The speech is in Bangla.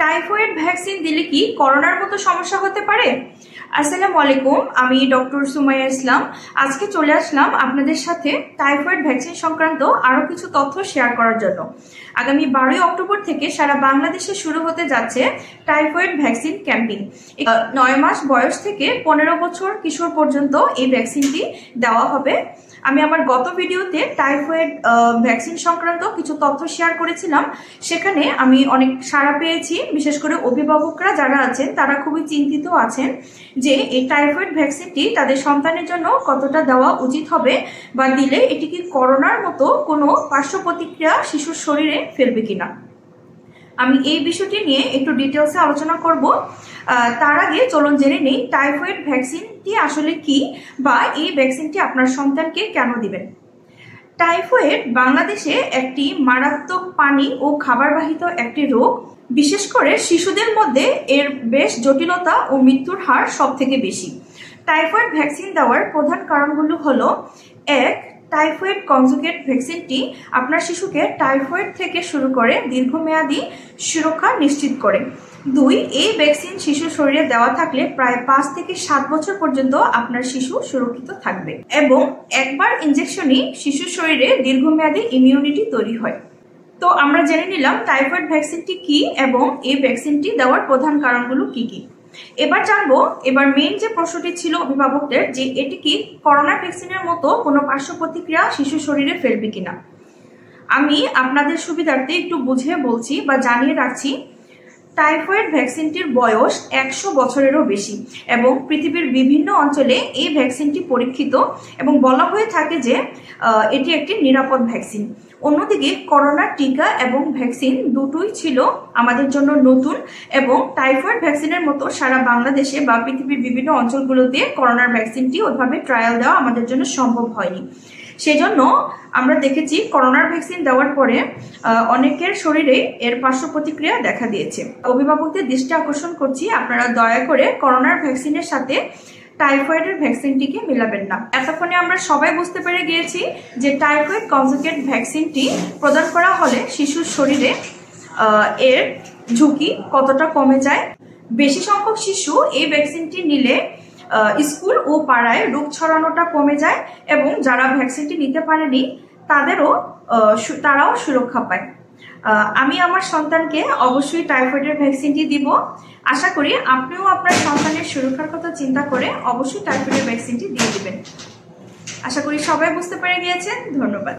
টাইফয়েড ভ্যাকসিন দিলে কি করোনার মতো সমস্যা হতে পারে? আসসালামু আলাইকুম, আমি ডক্টর সুমাইয়া ইসলাম। আজকে চলে আসলাম আপনাদের সাথে টাইফয়েড ভ্যাকসিন সংক্রান্ত আরো কিছু তথ্য শেয়ার করার জন্য। আগামী 12 অক্টোবর থেকে সারা বাংলাদেশে শুরু হতে যাচ্ছে টাইফয়েড ভ্যাকসিন ক্যাম্পেইন। 9 মাস বয়স থেকে 15 বছর কিশোর পর্যন্ত এই ভ্যাকসিনটি দেওয়া হবে। আমি আমার গত ভিডিওতে টাইফয়েড ভ্যাকসিন সংক্রান্ত কিছু তথ্য শেয়ার করেছিলাম, সেখানে আমি অনেক সাড়া পেয়েছি। বিশেষ করে অভিভাবকরা যারা আছেন তারা খুবই চিন্তিত আছেন যে এই টাইফয়েড ভ্যাকসিনটি তাদের সন্তানের জন্য কতটা দেওয়া উচিত হবে, বা দিলে এটি কি করোনার মতো কোনো পার্শ্ব প্রতিক্রিয়া শিশুর শরীরে ফেলবে কিনা। আমি এই বিষয়টি নিয়ে একটু ডিটেলসে আলোচনা করব। তার আগে চলুন জেনে নেই টাইফয়েড ভ্যাকসিনটি আসলে কি, বা এই ভ্যাকসিনটি আপনার সন্তানকে কেন দিবেন। টাইফয়েড বাংলাদেশে একটি মারাত্মক পানি ও খাবারবাহিত একটি রোগ। বিশেষ করে শিশুদের মধ্যে এর বেশ জটিলতা ও মৃত্যুর হার সব থেকে বেশি। টাইফয়েড ভ্যাকসিন দেওয়ার প্রধান কারণগুলো হলো: 1. টাইফয়েড কনজুগেট ভ্যাকসিনটি আপনার শিশুকে টাইফয়েড থেকে শুরু করে দীর্ঘমেয়াদী সুরক্ষা নিশ্চিত করে। 2. এই ভ্যাকসিন শিশুর শরীরে দেওয়া থাকলে প্রায় 5 থেকে 7 বছর পর্যন্ত আপনার শিশু সুরক্ষিত থাকবে, এবং একবার ইনজেকশনই শিশুর শরীরে দীর্ঘমেয়াদী ইমিউনিটি তৈরি হয়। তো আমরা জেনে নিলাম টাইফয়েড ভ্যাকসিনটি কি এবং এই ভ্যাকসিনটি দেওয়ার প্রধান কারণগুলো কি কি। এবার মেইন যে প্রশ্নটি ছিল অভিভাবকদের, যে এটি কি করোনা ভ্যাকসিনের মতো কোনো পার্শ্ব প্রতিক্রিয়া শিশুর শরীরে ফেলবে কিনা। আমি আপনাদের সুবিধার্থে একটু বুঝিয়ে বলছি বা জানিয়ে রাখছি, টাইফয়েড ভ্যাকসিনটির বয়স 100 বছরেরও বেশি, এবং পৃথিবীর বিভিন্ন অঞ্চলে এই ভ্যাকসিনটি পরীক্ষিত, এবং বলা হয়ে থাকে যে এটি একটি নিরাপদ ভ্যাকসিন। অন্যদিকে করোনার টিকা এবং ভ্যাকসিন দুটোই ছিল আমাদের জন্য নতুন, এবং টাইফয়েড ভ্যাকসিনের মতো সারা বাংলাদেশে বা পৃথিবীর বিভিন্ন অঞ্চলগুলোতে করোনার ভ্যাকসিনটি ওইভাবে ট্রায়াল দেওয়া আমাদের জন্য সম্ভব হয়নি। সেজন্য আমরা দেখেছি করোনার ভ্যাকসিন দেওয়ার পরে অনেকের শরীরে এর পার্শ্ব প্রতিক্রিয়া দেখা দিয়েছে। অভিভাবকদের দৃষ্টি আকর্ষণ করছি, আপনারা দয়া করে করোনার ভ্যাকসিনের সাথে টাইফয়েডের ভ্যাকসিনটিকে মেলাবেন না। এতক্ষণে আমরা সবাই বুঝতে পেরে গিয়েছি যে টাইফয়েড কনজুগেট ভ্যাকসিনটি প্রদান করা হলে শিশুর শরীরে এর ঝুঁকি কতটা কমে যায়। বেশি সংখ্যক শিশু এই ভ্যাকসিনটি নিলে স্কুল ও পাড়ায় রোগ ছড়ানোটা কমে যায়, এবং যারা ভ্যাকসিনটি নিতে পারেনি তারাও সুরক্ষা পায়। আমি আমার সন্তানকে অবশ্যই টাইফয়েডের ভ্যাকসিনটি দিব। আশা করি আপনিও আপনার সন্তানের সুরক্ষার কথা চিন্তা করে অবশ্যই টাইফয়েডের ভ্যাকসিনটি দিয়ে দিবেন। আশা করি সবাই বুঝতে পেরে গিয়েছেন। ধন্যবাদ।